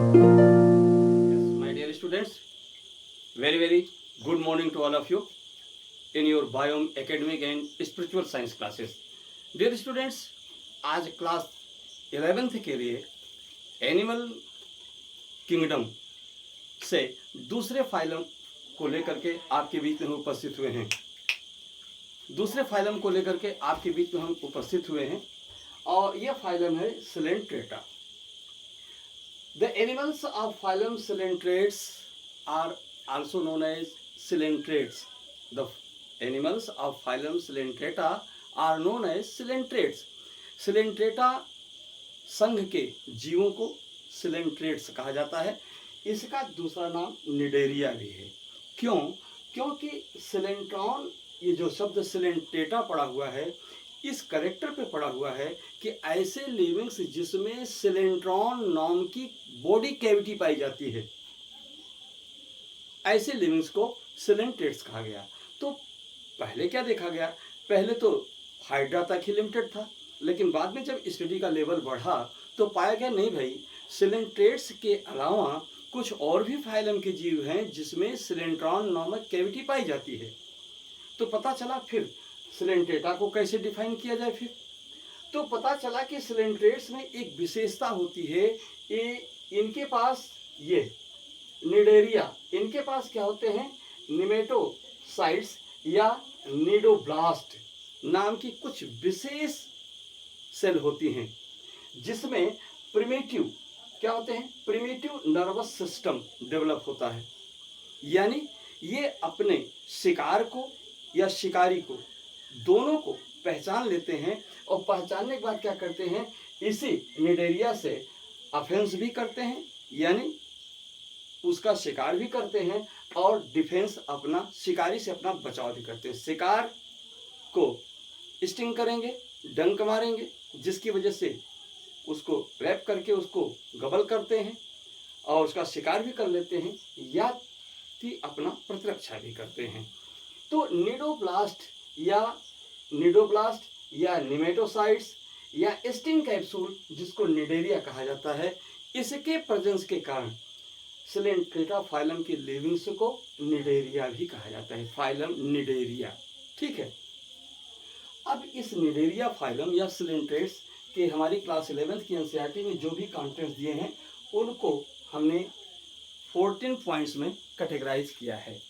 Yes, my dear students, very good morning to all of you in your biome, academic and spiritual science classes. Dear students, आज class 11th के लिए animal kingdom से दूसरे phylum को लेकर के आपके बीच में हम उपस्थित हुए हैं। दूसरे फाइलम को लेकर के आपके बीच में हम उपस्थित हुए हैं और यह फाइलम है Coelenterata. The animals of phylum Coelentrates are also known as Coelentrates. The animals of phylum Coelentrata are known as Coelentrates. Coelentrata संघ के जीवों को Coelentrates कहा जाता है। इसका दूसरा नाम निडेरिया भी है। क्यों? क्योंकि सिलेंट्रॉन, ये जो शब्द सिलेंट्रेटा पड़ा हुआ है, इस करेक्टर पे पड़ा हुआ है कि ऐसे लिविंग्स जिसमें सिलेंट्रॉन नाम की बॉडी कैविटी पाई जाती है, ऐसे लिविंग्स को सिलेंट्रेट्स कहा गया। तो पहले क्या देखा गया? पहले तो हाइड्रा तक ही लिमिटेड था, लेकिन बाद में जब स्टडी का लेवल बढ़ा तो पाया गया नहीं भाई, सिलेंट्रेट्स के अलावा कुछ और भी फाइलम के जीव हैं जिसमें सिलेंट्रॉन नामक कैविटी पाई जाती है। तो पता चला फिर सिलेंट्रेटा को कैसे डिफाइन किया जाए। फिर तो पता चला कि सिलेंट्रेट्स में एक विशेषता होती है, इनके पास ये निडेरिया, इनके पास क्या होते हैं, निमेटोसाइट्स या निडोब्लास्ट नाम की कुछ विशेष सेल होती हैं जिसमें प्रिमिटिव क्या होते हैं, प्रिमिटिव नर्वस सिस्टम डेवलप होता है। यानी ये अपने शिकार को या शिकारी को, दोनों को पहचान लेते हैं और पहचानने के बाद क्या करते हैं, इसी निडेरिया से अफेंस भी करते हैं, यानी उसका शिकार भी करते हैं और डिफेंस, अपना शिकारी से अपना बचाव भी करते हैं। शिकार को स्टिंग करेंगे, डंक मारेंगे, जिसकी वजह से उसको रैप करके उसको गबल करते हैं और उसका शिकार भी कर लेते हैं, या कि अपना प्रतिरक्षा भी करते हैं। तो निडोब्लास्ट या निमेटोसाइट्स या स्टिंग कैप्सूल, जिसको निडेरिया कहा जाता है, इसके प्रेजेंस के कारण सिलेंट्रेटा फाइलम के लिविंग्स को निडेरिया भी कहा जाता है, फाइलम निडेरिया। ठीक है, अब इस निडेरिया फाइलम या सिलेंट्रेट्स के हमारी क्लास 11th की एनसीईआरटी में जो भी कंटेंट्स दिए हैं उनको हमने 14 पॉइंट्स में कैटेगराइज किया है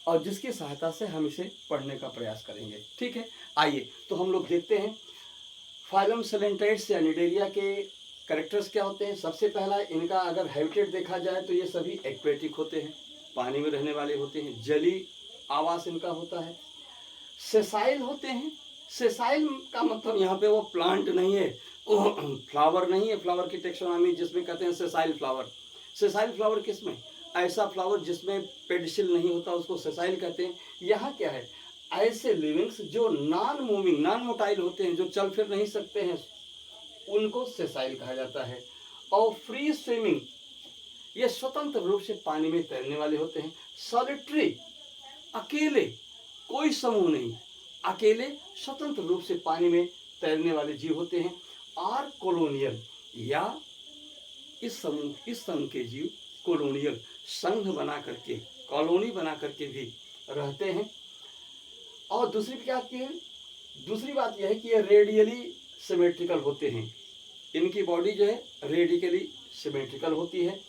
और जिसकी सहायता से हम इसे पढ़ने का प्रयास करेंगे। ठीक है, आइए तो हम लोग देखते हैं फाइलम सिलेंट्रेट्स या निडेरिया के कैरेक्टर्स क्या होते हैं। सबसे पहला, इनका अगर हैबिटेट देखा जाए तो ये सभी एक्वेटिक होते हैं, पानी में रहने वाले होते हैं, जलीय आवास इनका होता है। सेसाइल होते हैं। सेसाइल का मतलब यहाँ पे वो प्लांट नहीं है, फ्लावर नहीं है, फ्लावर की टेक्सोनॉमी जिसमें कहते हैं सेसाइल फ्लावर। सेसाइल फ्लावर किसमें? ऐसा फ्लावर जिसमें पेडिसिल नहीं होता उसको सेसाइल कहते हैं। यहाँ क्या है, ऐसे लिविंग्स जो नॉन मूविंग, नॉन मोटाइल होते हैं, जो चल फिर नहीं सकते हैं, उनको सेसाइल कहा जाता है। और फ्री स्विमिंग, ये स्वतंत्र रूप से पानी में तैरने वाले होते हैं। सॉलिटरी, अकेले, कोई समूह नहीं, अकेले स्वतंत्र रूप से पानी में तैरने वाले जीव होते हैं। और कॉलोनियल, या इस संघ के जीव कॉलोनियल, संघ बना करके, कॉलोनी बना करके भी रहते हैं। और दूसरी बात यह है कि ये रेडियली सिमेट्रिकल होते हैं, इनकी बॉडी जो है रेडिकली सिमेट्रिकल होती है।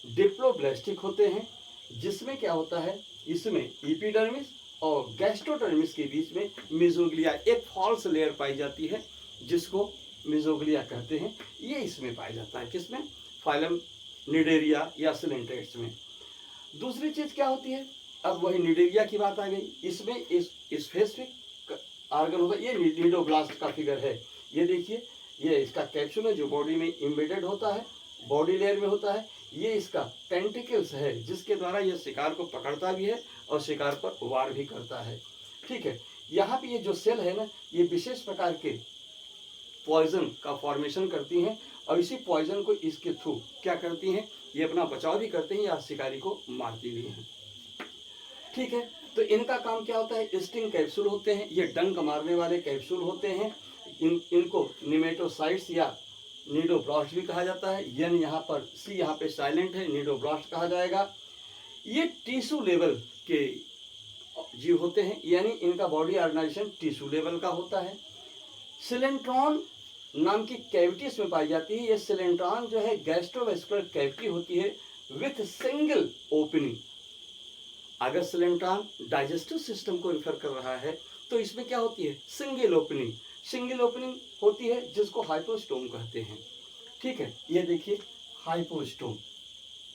डिप्लोब्लास्टिक होते हैं, जिसमें क्या होता है, इसमें एपिडर्मिस और गैस्ट्रोडर्मिस के बीच में मेसोग्लिया, एक फॉल्स लेयर पाई जाती है जिसको मेसोग्लिया कहते हैं। ये इसमें पाया जाता है, किसमें? फाइलम निडेरिया या सिलेंट्रेट्स में। दूसरी चीज क्या होती है, अब वही निडेरिया की बात आ गई, इसमें इस स्पेसिफिक आर्गन होगा। ये निडोब्लास्ट का फिगर है, ये देखिए, ये इसका कैप्सूल है जो बॉडी में इम्बेडेड होता है, बॉडी लेयर में होता है। ये इसका टेंटिकल्स है जिसके द्वारा यह शिकार को पकड़ता भी है और शिकार पर वार भी करता है। ठीक है, यहाँ पे ये जो सेल है ना, ये विशेष प्रकार के पॉइजन का फॉर्मेशन करती हैं और इसी पॉइजन को इसके थ्रू क्या करती हैं, ये अपना बचाव भी करते हैं या शिकारी को मारती भी हैं। ठीक है, तो इनका काम क्या होता है, स्टिंग कैप्सूल होते हैं, ये डंक मारने वाले कैप्सूल होते हैं। इनको निमेटोसाइट्स या निडोब्लास्ट भी कहा जाता है। एन यहाँ पर, सी यहाँ पे साइलेंट है, निडोब्लास्ट कहा जाएगा। ये टिश्यू लेवल के जीव होते हैं, यानी इनका बॉडी ऑर्गेनाइजेशन टिश्यू लेवल का होता है। सिलेंट्रॉन नाम की कैविटीज में पाई जाती है। ये सिलेंट्रॉन जो है गैस्ट्रोवेस्कुलर कैविटी होती है विथ सिंगल ओपनिंग। अगर सिलेंट्रॉन डाइजेस्टिव सिस्टम को रिफर कर रहा है तो इसमें क्या होती है, सिंगल ओपनिंग। सिंगल ओपनिंग होती है जिसको हाइपोस्टोम कहते हैं। ठीक है, ये देखिए हाइपोस्टोम,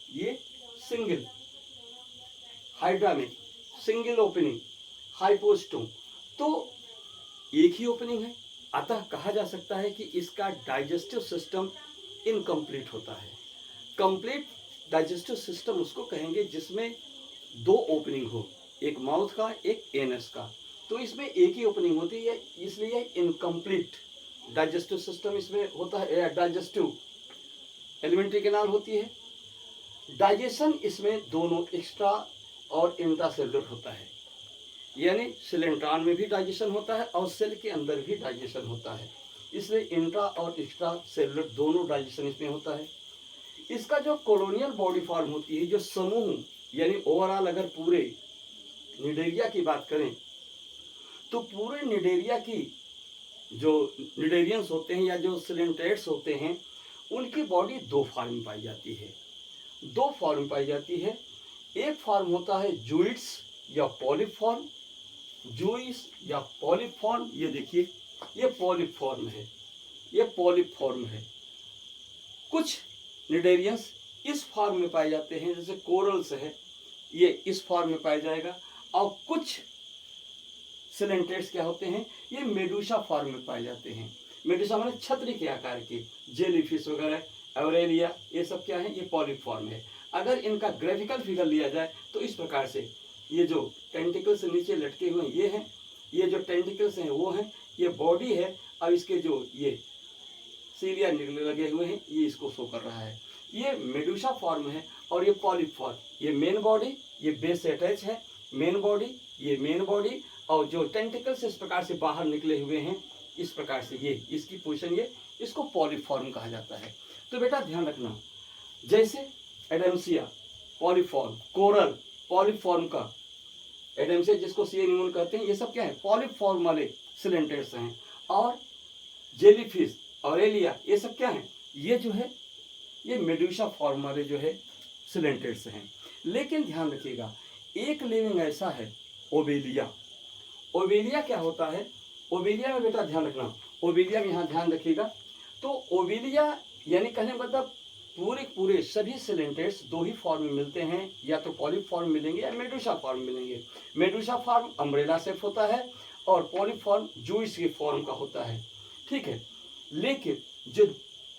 ये सिंगल, हाइड्रा में सिंगल ओपनिंग, हाइपोस्टोम, तो एक ही ओपनिंग है। अतः कहा जा सकता है कि इसका डाइजेस्टिव सिस्टम इनकम्प्लीट होता है। कंप्लीट डाइजेस्टिव सिस्टम उसको कहेंगे जिसमें दो ओपनिंग हो, एक माउथ का, एक एनस का। तो इसमें एक ही ओपनिंग होती है, इसलिए इनकम्प्लीट डाइजेस्टिव सिस्टम इसमें होता है। डाइजेस्टिव एलिमेंट्री कैनाल होती है। डाइजेशन इसमें दोनों एक्स्ट्रा और इंट्रासेलुलर होता है, यानी सिलेंट्रॉन में भी डाइजेशन होता है और सेल के अंदर भी डाइजेशन होता है। इसलिए इंट्रा और एक्स्ट्रा सेलुलर दोनों डाइजेशन इसमें होता है। इसका जो कॉलोनियल बॉडी फॉर्म होती है, जो समूह, यानी ओवरऑल अगर पूरे निडेरिया की बात करें तो पूरे निडेरिया की जो निडेरियंस होते हैं या जो सिलेंट्रेट्स होते हैं, उनकी बॉडी दो फॉर्म में पाई जाती है। दो फॉर्म में पाई जाती है। एक फॉर्म होता है जूइट्स या पॉलीफॉर्म, जूइस या पॉलीफॉर्म। ये देखिए, ये पॉलीफॉर्म है, ये पॉलीफॉर्म है। कुछ निडेरियंस इस फॉर्म में पाए जाते हैं, जैसे कोरल्स है, ये इस फॉर्म में पाया जाएगा। और कुछ सिलेंट्रेट्स क्या होते हैं, ये मेडूसा फॉर्म में पाए जाते हैं। मेडूसा माने छतरी के आकार के, जेलीफिश वगैरह, एवरेलिया, ये सब क्या है, ये पॉलीफॉर्म है। अगर इनका ग्राफिकल फिगर लिया जाए तो इस प्रकार से, ये जो टेंटिकल्स नीचे लटके हुए ये हैं, ये जो टेंटिकल्स हैं वो हैं, ये बॉडी है, और इसके जो ये सीलिया निकलने लगे हुए हैं, ये इसको शो कर रहा है। ये मेडूसा फॉर्म है। और ये पॉलीफॉर्म, ये मेन बॉडी, ये बेस से अटैच है, मेन बॉडी, ये मेन बॉडी, और जो टेंटिकल्स इस प्रकार से बाहर निकले हुए हैं, इस प्रकार से ये इसकी पोजीशन, ये इसको पॉलीफॉर्म कहा जाता है। तो बेटा ध्यान रखना, जैसे एडेम्सिया पॉलीफॉर्म, कोरल पॉलीफॉर्म का, एडेम्सिया जिसको सी एनिमल कहते हैं, ये सब क्या है, पॉलीफॉर्म वाले सिलेंट्रेट्स हैं। और जेलीफिश, ऑरेलिया, ये सब क्या है, ये जो है ये मेडूसा फॉर्म वाले जो है सिलेंट्रेट्स हैं। लेकिन ध्यान रखिएगा, एक लिविंग ऐसा है ओबेलिया। ओबेलिया क्या होता है, ओबेलिया में बेटा ध्यान रखना, ओबेलिया में यहाँ ध्यान रखिएगा। तो ओबेलिया यानी कहने मतलब पूरे सभी सिलेंट्रेट्स दो ही फॉर्म में मिलते हैं, या तो पॉलीफॉर्म मिलेंगे या मेडूसा फॉर्म मिलेंगे। मेडूसा फॉर्म अम्ब्रेला शेप होता है और पॉलीफॉर्म जूइस के फॉर्म का होता है। ठीक है, लेकिन जो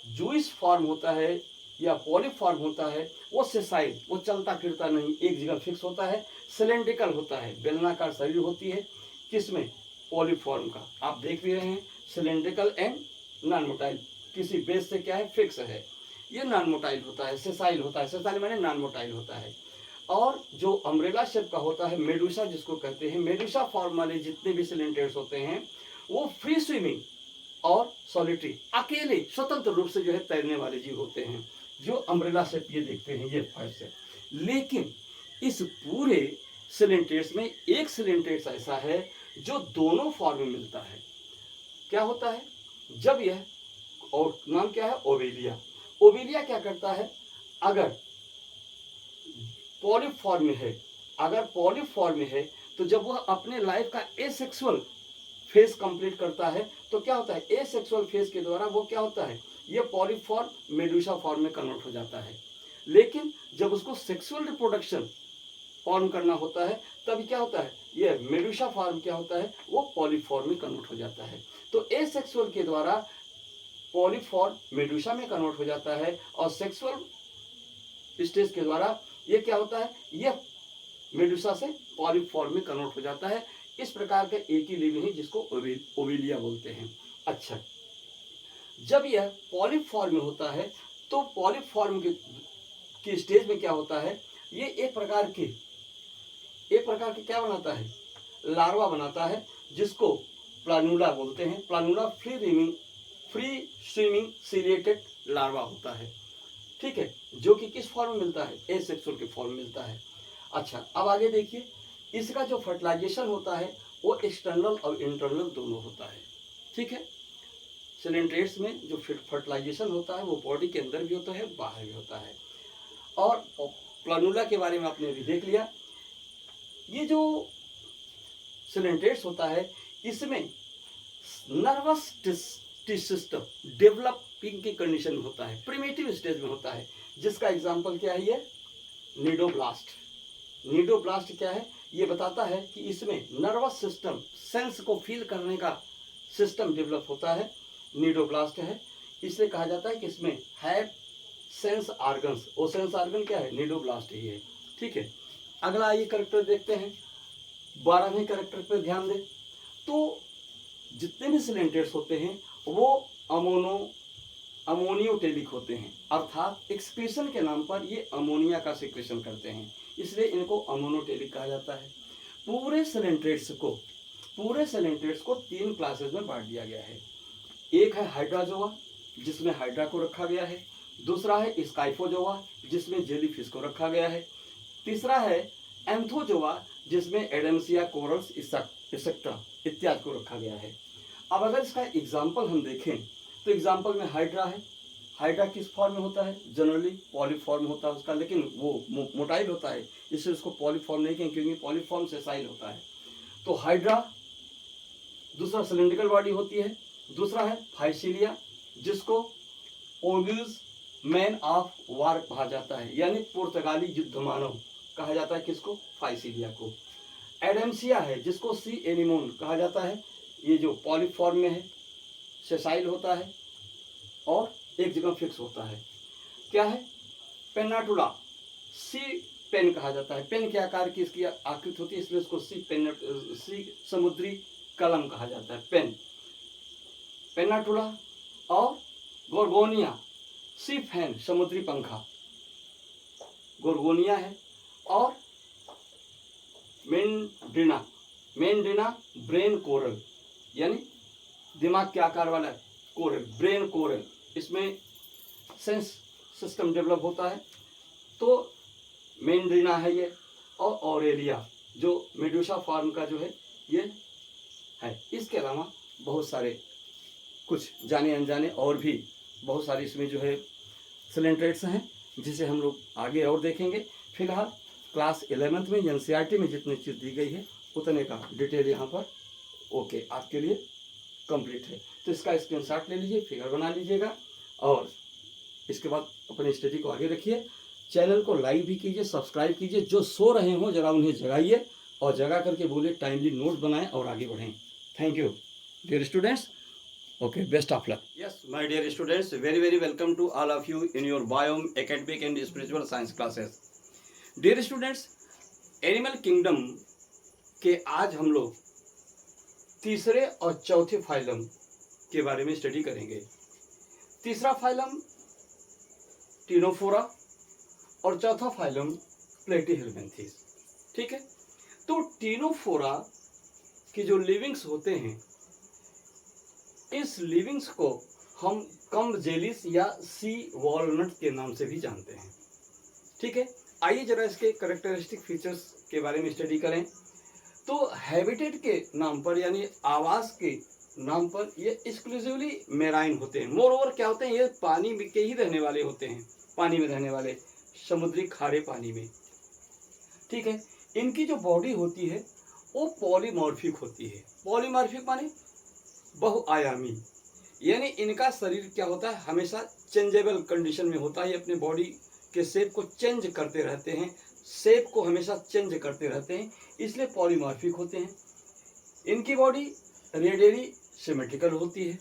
जूइस फॉर्म होता है या पॉलीफॉर्म होता है वो सेसाइल, वो चलता फिरता नहीं, एक जगह फिक्स होता है, सिलेंड्रिकल होता है, बेलनाकार शरीर होती है। किसमें, पॉलीफॉर्म का। आप देख भी रहे हैं, सिलेंड्रिकल एंड नॉन मोटाइल, किसी बेस से क्या है, फिक्स है। ये नॉन मोटाइल होता है, सेसाइल होता है, सेसाइल माने नॉन मोटाइल होता है। और जो अम्ब्रेला शेप का होता है, मेडूसा जिसको कहते हैं, मेडूसा फॉर्म वाले जितने भी सिलेंट्रेट्स होते हैं वो फ्री स्विमिंग और सॉलिटरी, अकेले स्वतंत्र रूप से जो है तैरने वाले जीव होते हैं, जो अम्ब्रेला शेप ये देखते हैं, ये फाइव शेप। लेकिन इस पूरे सिलेंट्रेट्स में एक सिलेंट्रेट्स ऐसा है जो दोनों फॉर्म में मिलता है। क्या होता है, जब यह, और नाम क्या है, ओबेलिया। ओबेलिया क्या करता है, अगर पॉलीफॉर्म में है, अगर पॉलीफॉर्म में है तो जब वह अपने लाइफ का एसेक्सुअल फेज कंप्लीट करता है तो क्या होता है, एसेक्सुअल फेज के द्वारा वो क्या होता है, ये पॉलीफॉर्म मेडूसा फॉर्म में कन्वर्ट हो जाता है। लेकिन जब उसको सेक्सुअल रिप्रोडक्शन फॉर्म करना होता है तब क्या होता है, ये मेडूसा फॉर्म क्या होता है, वो पॉलीफॉर्म में कन्वर्ट हो जाता है। तो एसेक्सुअल के द्वारा पॉलीफॉर्म मेडूसा में कन्वर्ट हो जाता है, और सेक्सुअल स्टेज के द्वारा ये क्या होता है, ये मेडूसा से पॉलीफॉर्म में कन्वर्ट हो जाता है। इस प्रकार का एक ही लिविंग है जिसको ओबेलिया बोलते हैं। अच्छा, जब यह पॉलीफॉर्म में होता है तो पॉलीफॉर्म की स्टेज में क्या होता है, ये एक प्रकार के क्या बनाता है, लार्वा बनाता है, जिसको प्लानुला बोलते हैं। Planula free swimming ciliated larva होता है, ठीक है, जो कि किस फॉर्म में मिलता है, एसेक्सुअल के फॉर्म में मिलता है। अच्छा, अब आगे देखिए, इसका जो फर्टिलाइजेशन होता है वो एक्सटर्नल और इंटरनल दोनों होता है, ठीक है। सिलेंट्रेट्स में जो फर्टिलाइजेशन होता है वो बॉडी के अंदर भी होता है, बाहर भी होता है। और प्लानुला के बारे में आपने अभी देख लिया। ये जो सिलेंट्रेट्स होता है इसमें नर्वस सिस्टम डेवलपिंग की कंडीशन में होता है, प्रिमिटिव स्टेज में होता है, जिसका एग्जांपल क्या है, ये नीडोब्लास्ट। नीडोब्लास्ट क्या है, ये बताता है कि इसमें नर्वस सिस्टम, सेंस को फील करने का सिस्टम डेवलप होता है, नीडोब्लास्ट है। इसलिए कहा जाता है कि इसमें है सेंस आर्गन्स, वो सेंस आर्गन क्या है, नीडोब्लास्ट ही है, ठीक है। अगला ये कैरेक्टर देखते हैं, 12वें कैरेक्टर पर ध्यान दें। तो जितने भी सिलेंट्रेट्स होते हैं वो अमोनियोटेलिक होते हैं, अर्थात एक्सक्रीशन के नाम पर ये अमोनिया का सिक्रेशन करते हैं, इसलिए इनको अमोनोटेलिक कहा जाता है। पूरे सिलेंट्रेट्स को 3 क्लासेस में बांट दिया गया है। एक है हाइड्राजोआ, जिसमें हाइड्रा को रखा गया है। दूसरा है स्काइफोजोआ, जिसमें जेलीफिश को रखा गया है। तीसरा है एंथोजोआ, जिसमें एडेम्सिया, कोरल्स, एक्सेट्रा इत्यादि को रखा गया है। अब अगर इसका एग्जाम्पल हम देखें तो एग्जाम्पल में हाइड्रा है। हाइड्रा किस फॉर्म में होता है, जनरली पॉलीफॉर्म होता है उसका, लेकिन वो मोटाइल होता है, इसलिए उसको पॉलीफॉर्म नहीं कहें, क्योंकि पॉलीफॉर्म सेसाइल होता है। तो हाइड्रा, दूसरा सिलिंड्रिकल बॉडी होती है। दूसरा है फाइसीलिया, जिसको ओगिल्स मैन ऑफ वार कहा जाता है, यानी पुर्तगाली युद्ध मानव कहा जाता है, किसको, फाइसीलिया को। एडेम्सिया है, जिसको सी एनिमोन कहा जाता है, ये जो पॉलीफॉर्म में है, सेसाइल होता है और एक जगह फिक्स होता है। क्या है, पेनाटुला, सी पेन कहा जाता है, पेन के आकार की इसकी आकृति होती है, इसलिए इसको सी समुद्री कलम कहा जाता है, पेनाटुला। और गोर्गोनिया, सी फैन, समुद्री पंखा, गोर्गोनिया है। और मेंड्रिना ब्रेन कोरल, यानी दिमाग के आकार वाला कोरल, ब्रेन कोरल, इसमें सेंस सिस्टम डेवलप होता है, तो मेंड्रिना है ये। और ऑरेलिया, जो मेडुसा फॉर्म का जो है ये है। इसके अलावा बहुत सारे कुछ जाने अनजाने और भी बहुत सारे इसमें जो है सिलेंट्रेट्स हैं, जिसे हम लोग आगे और देखेंगे। फिलहाल क्लास 11th में एनसीईआरटी में जितनी चीज़ दी गई है उतने का डिटेल यहाँ पर ओके आपके लिए कंप्लीट है। तो इसका स्क्रीनशॉट ले लीजिए, फिगर बना लीजिएगा और इसके बाद अपनी स्टडी को आगे रखिए। चैनल को लाइक भी कीजिए, सब्सक्राइब कीजिए। जो सो रहे हो जरा उन्हें जगाइए और जगा करके बोलिए टाइमली नोट बनाएं और आगे बढ़ें। Thank you dear students. Okay, best of luck. Yes, my dear students, very welcome to all of you in your biome, academic and spiritual science classes. Dear students, animal kingdom के आज हम लोग तीसरे और चौथे फाइलम के बारे में स्टडी करेंगे। तीसरा फाइलम टीनोफोरा और चौथा फाइलम प्लेटीहेल्मिन्थेस, ठीक है। तो टीनोफोरा की जो लिविंग्स होते हैं, इस लिविंग्स को हम कम जेलिस या सी वॉलनट के नाम से भी जानते हैं, ठीक है। आइए जरा इसके कैरेक्टरिस्टिक फीचर्स के बारे में स्टडी करें। तो हैबिटेट के नाम पर, यानी आवास के नाम पर, ये एक्सक्लूसिवली मेराइन होते हैं। मोर ओवर क्या होते हैं, ये पानी के ही रहने वाले होते हैं, पानी में रहने वाले, समुद्री खारे पानी में, ठीक है। इनकी जो बॉडी होती है वो पॉलीमॉर्फिक होती है। पॉलीमॉर्फिक माने बहुआयामी, यानी इनका शरीर क्या होता है, हमेशा चेंजेबल कंडीशन में होता है। ये अपने बॉडी के शेप को चेंज करते रहते हैं, शेप को हमेशा चेंज करते रहते हैं, इसलिए पॉलीमॉर्फिक होते हैं। इनकी बॉडी रेडियली सिमेट्रिकल होती है।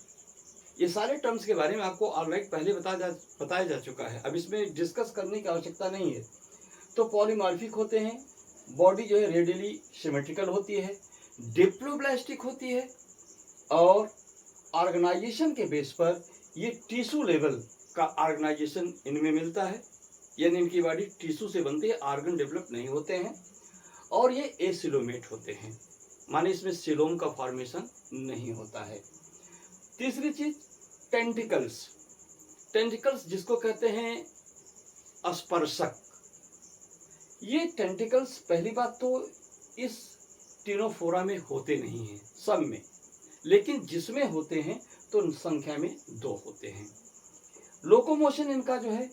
ये सारे टर्म्स के बारे में आपको ऑलराइट पहले बताया जा चुका है, अब इसमें डिस्कस करने की आवश्यकता नहीं है। तो पॉलीमॉर्फिक होते हैं, बॉडी जो है रेडियली सिमेट्रिकल होती है, डिप्लोब्लास्टिक होती है और ऑर्गेनाइजेशन के बेस पर ये टिश्यू लेवल का ऑर्गेनाइजेशन इनमें मिलता है, यानी इनकी बॉडी टिश्यू से बनती है, ऑर्गन डेवलप नहीं होते हैं। और ये एसिलोमेट होते हैं, माने इसमें सिलोम का फॉर्मेशन नहीं होता है। तीसरी चीज टेंटिकल्स, टेंटिकल्स जिसको कहते हैं स्पर्शक, ये टेंटिकल्स पहली बात तो इस टिनोफोरा में होते नहीं हैं सब में, लेकिन जिसमें होते हैं तो संख्या में 2 होते हैं। लोकोमोशन इनका जो है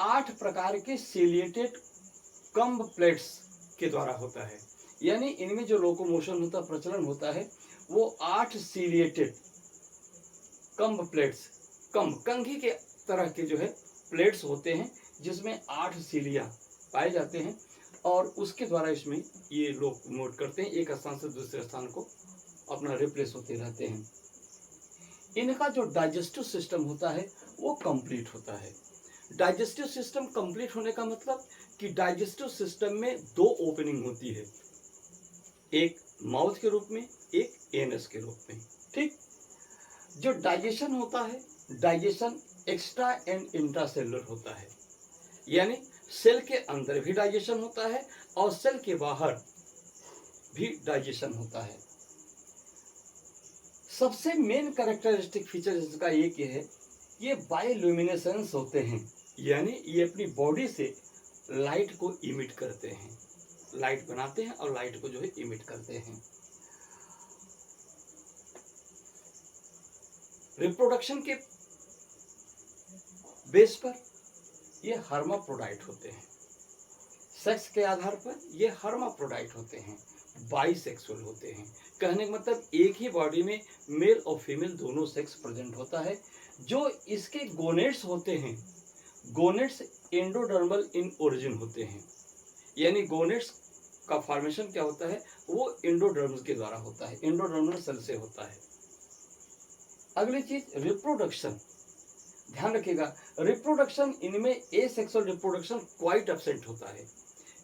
8 प्रकार के सीलिएटेड कम्ब प्लेट्स के द्वारा होता है, यानी इनमें जो लोकोमोशन होता प्रचलन होता है वो 8 सीलिएटेड कम्ब प्लेट्स, कम्ब कंघी के तरह के जो है प्लेट्स होते हैं जिसमें 8 सीलिया पाए जाते हैं और उसके द्वारा इसमें ये लोकोमोट करते हैं, एक स्थान से दूसरे स्थान को अपना रिप्लेस होते रहते हैं। इनका जो डाइजेस्टिव सिस्टम होता है वो कंप्लीट होता है। डाइजेस्टिव सिस्टम कंप्लीट होने का मतलब कि डाइजेस्टिव सिस्टम में 2 ओपनिंग होती है, एक माउथ के रूप में, एक एनस के रूप में। ठीक, जो डाइजेशन होता है, डाइजेशन एक्स्ट्रा एंड इंट्रासेलुलर होता है, यानी सेल के अंदर भी डाइजेशन होता है और सेल के बाहर भी डाइजेशन होता है। सबसे मेन कैरेक्टरिस्टिक फीचर इसका एक ये है, ये बायोल्यूमिनेसेंस होते हैं, यानी ये अपनी बॉडी से लाइट को इमिट करते हैं, लाइट बनाते हैं और लाइट को जो है इमिट करते हैं। रिप्रोडक्शन के बेस पर ये हर्माफ्रोडाइट होते हैं, सेक्स के आधार पर ये हर्माफ्रोडाइट होते हैं, बाइसेक्सुअल होते हैं। कहने का मतलब एक ही बॉडी में मेल और फीमेल दोनों सेक्स प्रेजेंट होता है। जो इसके गोनेट्स होते हैं, गोनेट्स एंडोडर्मल इन ओरिजिन होते हैं, यानी गोनेट्स का फॉर्मेशन क्या होता है वो एंडोडर्मल के द्वारा होता है, एंडोडर्मल सेल से होता है। अगली चीज रिप्रोडक्शन, ध्यान रखिएगा, रिप्रोडक्शन इनमें एसेक्सुअल रिप्रोडक्शन क्वाइट एब्सेंट होता है,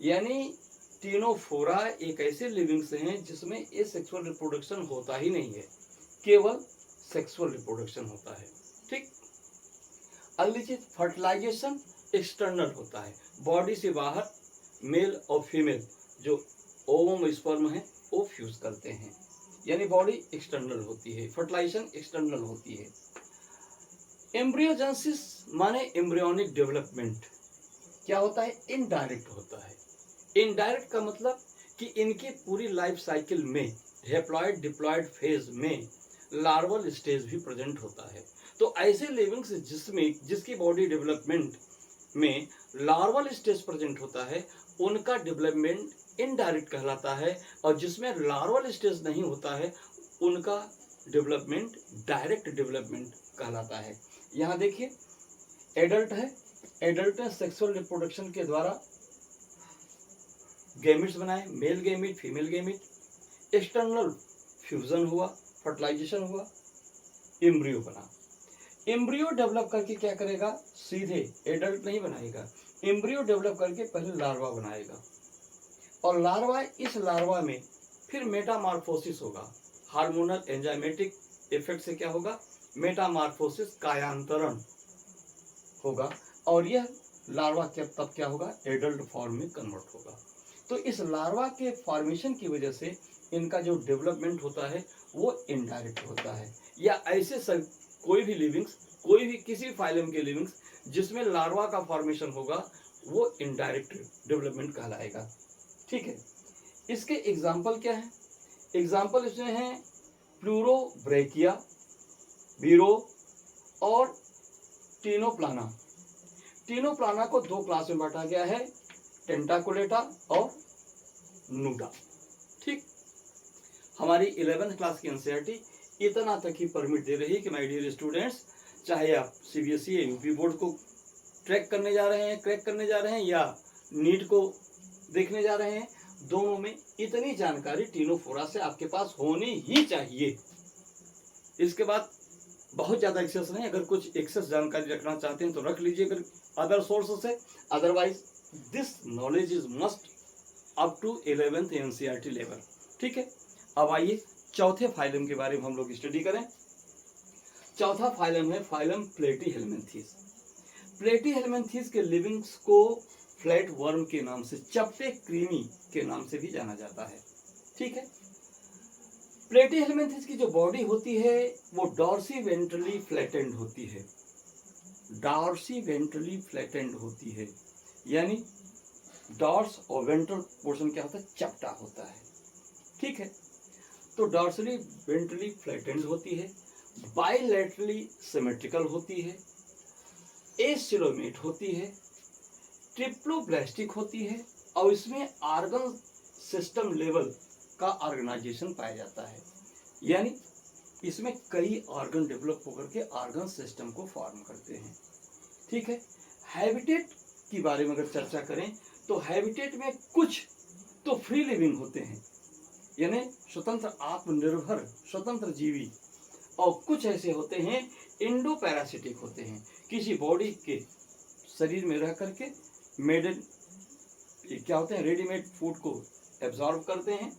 यानी टिनोफोरा एक ऐसे लिविंग्स हैं जिसमें एसेक्सुअल रिप्रोडक्शन होता ही नहीं है, केवल सेक्सुअल रिप्रोडक्शन होता है। ठीक, अगली चीज फर्टिलाइजेशन एक्सटर्नल होता है, बॉडी से बाहर मेल और फीमेल जो ओवम स्पर्म है वो फ्यूज करते हैं, यानी बॉडी एक्सटर्नल होती है, फर्टिलाइजेशन एक्सटर्नल होती है। एम्ब्रियोजेनेसिस माने एम्ब्रियोनिक डेवलपमेंट क्या होता है, इनडायरेक्ट होता है। इनडायरेक्ट का मतलब कि इनकी पूरी लाइफ साइकिल में हैप्लॉइड डिप्लॉइड फेज में लार्वल स्टेज भी प्रेजेंट होता है। तो ऐसे लिविंग्स जिसकी बॉडी डेवलपमेंट में लार्वल स्टेज प्रेजेंट होता है उनका डेवलपमेंट इनडायरेक्ट कहलाता है, और जिसमें लार्वल स्टेज नहीं होता है उनका डेवलपमेंट डायरेक्ट डेवलपमेंट कहलाता है। यहाँ देखिए एडल्ट है, एडल्ट ने सेक्सुअल रिप्रोडक्शन के द्वारा गैमेट्स बनाए, male gamete female gamete, external fusion हुआ, फर्टिलाइजेशन हुआ, एम्ब्रियो बना। एम्ब्रियो डेवलप करके क्या करेगा, सीधे एडल्ट नहीं बनाएगा, एम्ब्रियो डेवलप करके पहले लार्वा बनाएगा, और लार्वा, इस लार्वा में फिर मेटामॉर्फोसिस होगा, हार्मोनल एंजाइमेटिक इफेक्ट से क्या होगा, मेटामॉर्फोसिस कायांतरण होगा, और यह लार्वा तब क्या होगा, एडल्ट फॉर्म में कन्वर्ट होगा। तो इस लार्वा के फॉर्मेशन की वजह से इनका जो डेवलपमेंट होता है वो इनडायरेक्ट होता है, या ऐसे सब कोई भी लिविंग्स, कोई भी किसी फाइलम के लिविंग्स जिसमें लार्वा का फॉर्मेशन होगा वो इनडायरेक्ट डेवलपमेंट कहलाएगा। ठीक है, इसके एग्जाम्पल क्या है, एग्जाम्पल इसमें है प्लूरोब्रैकिया, बीरो और टिनोप्लाना। टिनोप्लाना को 2 क्लास में बांटा गया है, टेंटाकुलेटा और नूडा। ठीक, हमारी 11th क्लास की एनसीईआरटी इतना तक ही परमिट दे रही है कि माय डियर स्टूडेंट्स, चाहे आप सीबीएसई या यूपी बोर्ड को क्रैक करने जा रहे हैं या नीट को देखने जा रहे हैं, दोनों में इतनी जानकारी टिनोफोरा से आपके पास होनी ही चाहिए। इसके बाद बहुत ज़्यादा एक्सेस नहीं, अगर कुछ एक्सेस जानकारी रखना चाहते हैं तो रख लीजिए अगर अदर सोर्स से, otherwise this knowledge is must up to 11th NCERT level. ठीक है, अब आइए चौथे फाइलम के बारे में हम लोग स्टडी करें। चौथा फाइलम है फाइलम प्लेटीहेल्मिन्थीस। प्लेटीहेल्मिन्थीस के लिविंग्स को फ्लैट वर्म के नाम से, चपटे कृमि के नाम से भी जाना जाता है। ठीक है, प्लेटीहेल्मिन्थीस की जो बॉडी होती है वो डॉर्सी वेंट्रली फ्लैटेंड होती है, डॉर्सी वेंट्रली फ्लैटेंड होती है, यानी डॉर्स और वेंट्रल पोर्शन क्या होता है, चपटा होता है। ठीक है, तो डॉर्सली वेंट्रली फ्लैटेंड होती है, बाइलेटरली सिमेट्रिकल होती है, एसिलोमेट होती है, ट्रिप्लोब्लास्टिक होती है, और इसमें ऑर्गन सिस्टम लेवल का ऑर्गेनाइजेशन पाया जाता है, यानी इसमें कई ऑर्गन डेवलप होकर के ऑर्गन सिस्टम को फॉर्म करते हैं। ठीक है, हैबिटेट के बारे में अगर चर्चा करें तो हैबिटेट में कुछ तो फ्री लिविंग होते हैं, यानी स्वतंत्र आत्मनिर्भर स्वतंत्र जीवी, और कुछ ऐसे होते हैं इंडो पैरासिटिक होते हैं, किसी बॉडी के शरीर में रह करके मेडन क्या होते हैं, रेडीमेड फूड को एब्जॉर्ब करते हैं,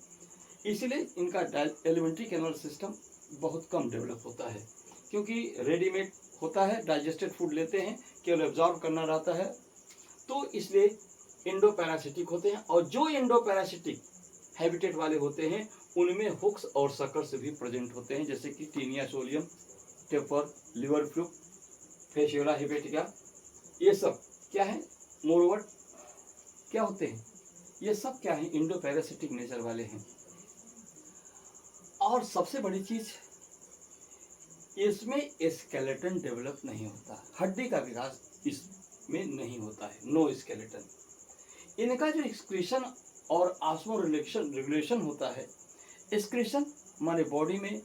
इसलिए इनका एलिमेंट्री कैनल सिस्टम बहुत कम डेवलप होता है, क्योंकि रेडीमेड होता है, डाइजेस्टेड फूड लेते हैं, केवल एब्जॉर्ब करना रहता है, तो इसलिए इंडो पैरासिटिक होते हैं। और जो इंडो पैरासिटिक हैबिटेट वाले होते हैं उनमें हुक्स और सकर्स भी प्रेजेंट होते हैं, जैसे कि टीनिया सोलियम, टेपर, लिवर फ्लूक, फेशियोला हेपेटिका, ये सब क्या है, मोरवट क्या होते हैं, ये सब क्या है, इंडो पैरासिटिक नेचर वाले हैं। और सबसे बड़ी चीज, इसमें स्केलेटन डेवलप नहीं होता, हड्डी का विकास इसमें नहीं होता है, नो स्केलेटन। इनका जो एक्सक्रीशन और ऑस्मो रेगुलेशन होता है, एक्सक्रीशन हमारे बॉडी में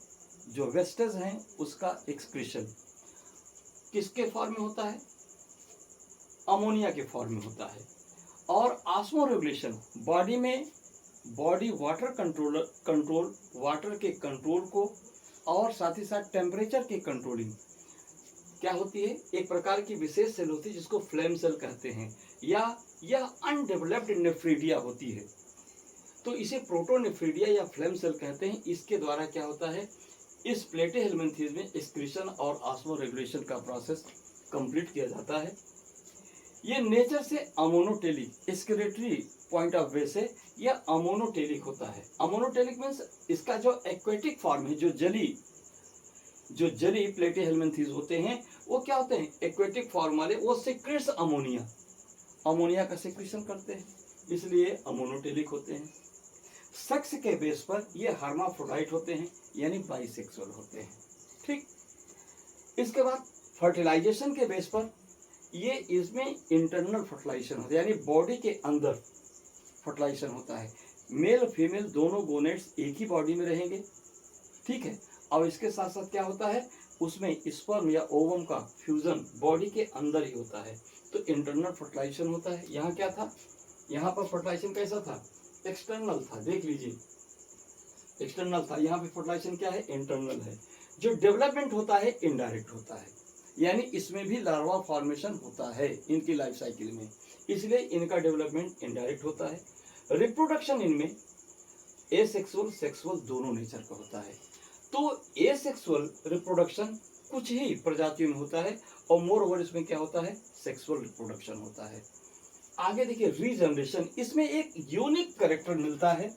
जो वेस्टेज हैं उसका एक्सक्रीशन किसके फॉर्म में होता है, अमोनिया के फॉर्म में होता है, और ऑस्मो रेगुलेशन बॉडी में बॉडी वाटर कंट्रोल वाटर के कंट्रोल को, और साथ ही साथ टेम्परेचर की कंट्रोलिंग क्या होती है, एक प्रकार की विशेष सेल होती है जिसको फ्लेम सेल कहते हैं, या यह अनडेवलप्ड नेफ्रीडिया होती है, तो इसे प्रोटोनेफ्रीडिया या फ्लेम सेल कहते हैं। इसके द्वारा क्या होता है, इस प्लेटेहेलमिन्थेस में एक्सक्रीशन और ऑस्मो रेगुलेशन का प्रोसेस कंप्लीट किया जाता है। ये नेचर से ammonotelic, excretory point of view से यह अमोनोटेलिक होता है। अमोनोटेलिक मीन्स इसका जो एक्वेटिक फॉर्म है, जो जली प्लेटेहेलमिन्थेस होते हैं वो क्या होते हैं, एक्वेटिक फॉर्म वाले, वो सिक्रेट्स अमोनिया का सिक्रेशन करते हैं, इसलिए अमोनोटेलिक होते हैं। सेक्स के बेस पर ये हर्माफ्रोडाइट होते हैं, यानी बाइसेक्सुअल होते हैं। ठीक, इसके बाद फर्टिलाइजेशन के बेस पर ये इसमें इंटरनल फर्टिलाइजेशन होता है, यानी बॉडी के अंदर फर्टिलाइजेशन होता है। मेल फीमेल दोनों गोनेट्स एक ही बॉडी में रहेंगे, ठीक है, और इसके साथ साथ क्या होता है, उसमें स्पर्म या ओवम का फ्यूजन बॉडी के अंदर ही होता है, तो इंटरनल फर्टिलाइजेशन होता है। यहाँ क्या था, यहाँ पर फर्टिलाइजेशन कैसा था, एक्सटर्नल था, देख लीजिए एक्सटर्नल था, यहाँ पे फर्टिलाइजेशन क्या है, इंटरनल है। जो डेवलपमेंट होता है इनडायरेक्ट होता है, यानी इसमें भी लार्वा फॉर्मेशन होता है इनकी लाइफ साइकिल में, इसलिए इनका डेवलपमेंट इनडायरेक्ट होता है। रिप्रोडक्शन इनमें एसेक्सुअल सेक्सुअल दोनों नेचर का होता है, तो एसेक्सुअल रिप्रोडक्शन कुछ ही प्रजातियों में होता है, और मोर ओवर इसमें क्या होता है, सेक्सुअल रिप्रोडक्शन होता है। आगे देखिए रीजनरेशन, इसमें एक यूनिक कैरेक्टर मिलता है,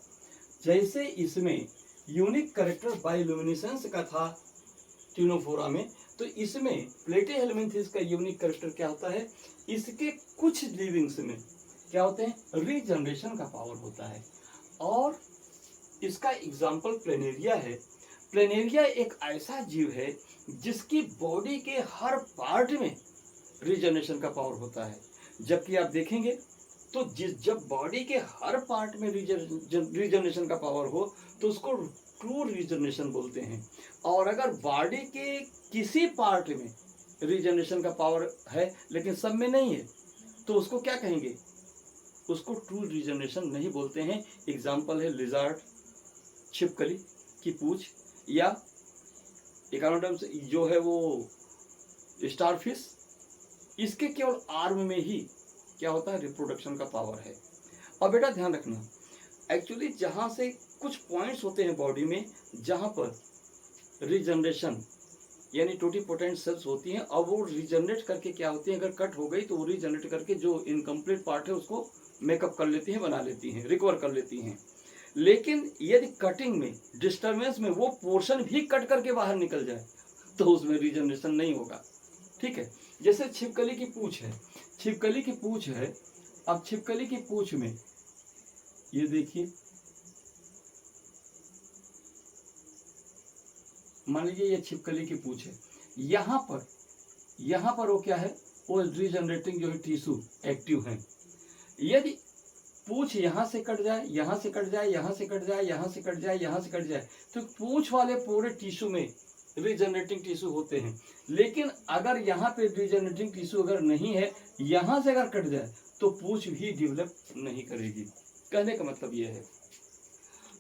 जैसे इसमें यूनिक कैरेक्टर बायोल्यूमिनेसेंस का था टिनोफोरा में, तो इसमें प्लेटेहेलमिन्थेस का यूनिक कैरेक्टर क्या होता है, इसके कुछ लिविंग्स में क्या होते हैं, रीजनरेशन का पावर होता है। और इसका एग्जाम्पल प्लेनेरिया है। प्लेनेरिया एक ऐसा जीव है जिसकी बॉडी के हर पार्ट में रीजनरेशन का पावर होता है, जबकि आप देखेंगे तो जब बॉडी के हर पार्ट में रीजनरेशन का पावर हो तो उसको ट्रू रीजनरेशन बोलते हैं, और अगर बॉडी के किसी पार्ट में रीजनरेशन का पावर है लेकिन सब में नहीं है तो उसको क्या कहेंगे, उसको ट्रू रीजनरेशन नहीं बोलते हैं। एग्जाम्पल है लिजार्ड, छिपकली की पूंछ, या इकोनोडर्म्स जो है वो स्टारफिश, इसके केवल आर्म में ही क्या होता है, रिप्रोडक्शन का पावर है। और बेटा ध्यान रखना, एक्चुअली जहाँ से कुछ पॉइंट्स होते हैं बॉडी में जहाँ पर रीजनरेशन यानी टोटीपोटेंट सेल्स होती हैं, और वो रीजनरेट करके क्या होती हैं, अगर कट हो गई तो वो रीजनरेट करके जो इनकम्प्लीट पार्ट है उसको मेकअप कर लेती हैं, बना लेती हैं, रिकवर कर लेती हैं। लेकिन यदि कटिंग में डिस्टर्बेंस में वो पोर्शन भी कट करके बाहर निकल जाए तो उसमें रीजनरेशन नहीं होगा, ठीक है। जैसे छिपकली की पूंछ है, छिपकली की पूंछ है। अब छिपकली की पूंछ में ये देखिए, मान लीजिए ये छिपकली की पूंछ है, यहाँ पर वो क्या है, वो रीजनरेटिंग जो है टिश्यू एक्टिव है। यदि पूंछ यहाँ से कट जाए, यहाँ से कट जाए, यहाँ से कट जाए, यहाँ से कट जाए, यहाँ से कट जाए, तो पूंछ वाले पूरे टिश्यू में रीजनरेटिंग टिश्यू होते हैं। लेकिन अगर यहाँ पे रीजनरेटिंग टिश्यू अगर नहीं है, यहाँ से अगर कट जाए, तो पूंछ भी डेवलप नहीं करेगी। कहने का मतलब ये है।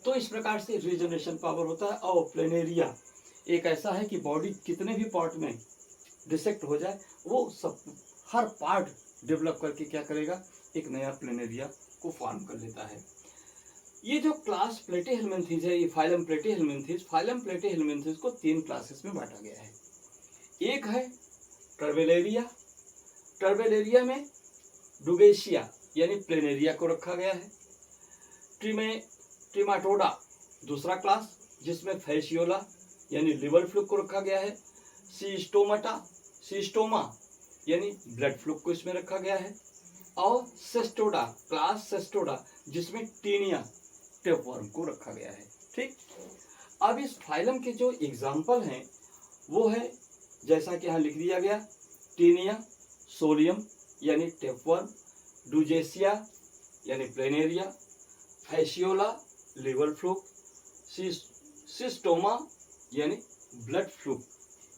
तो इस प्रकार से रीजनरेशन पावर होता है। और प्लेनेरिया एक ऐसा है कि बॉडी कितने भी पार्ट में डिसेक्ट हो जाए, वो सब हर पार्ट डेवलप करके क्या करेगा, एक नया प्लेनेरिया को फॉर्म कर लेता है। ये जो क्लास प्लेटीहेल्मिन्थेस है, ये फाइलम प्लेटीहेल्मिन्थेस, फाइलम प्लेटीहेल्मिन्थेस को 3 क्लासेस में बांटा गया है। एक है टर्बेलेरिया, टर्बेलेरिया में डुगेशिया यानी प्लेनेरिया को रखा गया है। ट्रिमाटोडा दूसरा क्लास, जिसमें फैसियोला यानी लिवर फ्लूक को रखा गया है। सिस्टोमा यानी ब्लड फ्लूक को इसमें रखा गया है। और सेस्टोडा, क्लास सेस्टोडा, जिसमें टीनिया टेपवर्म को रखा गया है। ठीक, अब इस फाइलम के जो एग्जाम्पल हैं वो है, जैसा कि यहाँ लिख दिया गया, टीनिया, सोलियम यानी टेपवर्म, डुजेसिया यानी planaria, Fasciola liver fluke, cystoma यानी ब्लड फ्लूक।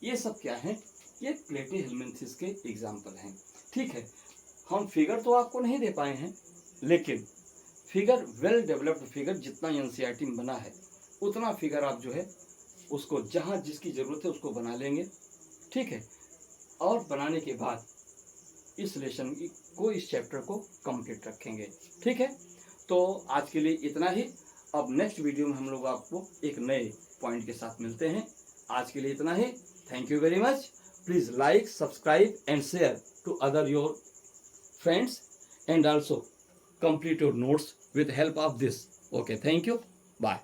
ये सब क्या है, ये प्लेटीहेल्मिन्थेस के एग्जाम्पल हैं। ठीक है, हम फिगर तो आपको नहीं दे पाए हैं, लेकिन फिगर वेल डेवलप्ड फिगर जितना एनसीईआरटी में बना है, उतना फिगर आप जो है उसको जहाँ जिसकी ज़रूरत है उसको बना लेंगे। ठीक है, और बनाने के बाद इस लेसन को, इस चैप्टर को कंप्लीट रखेंगे। ठीक है, तो आज के लिए इतना ही। अब नेक्स्ट वीडियो में हम लोग आपको एक नए पॉइंट के साथ मिलते हैं। आज के लिए इतना ही। Thank you very much. Please like, subscribe and share to other your friends, and also complete your notes with help of this. Okay, thank you. Bye.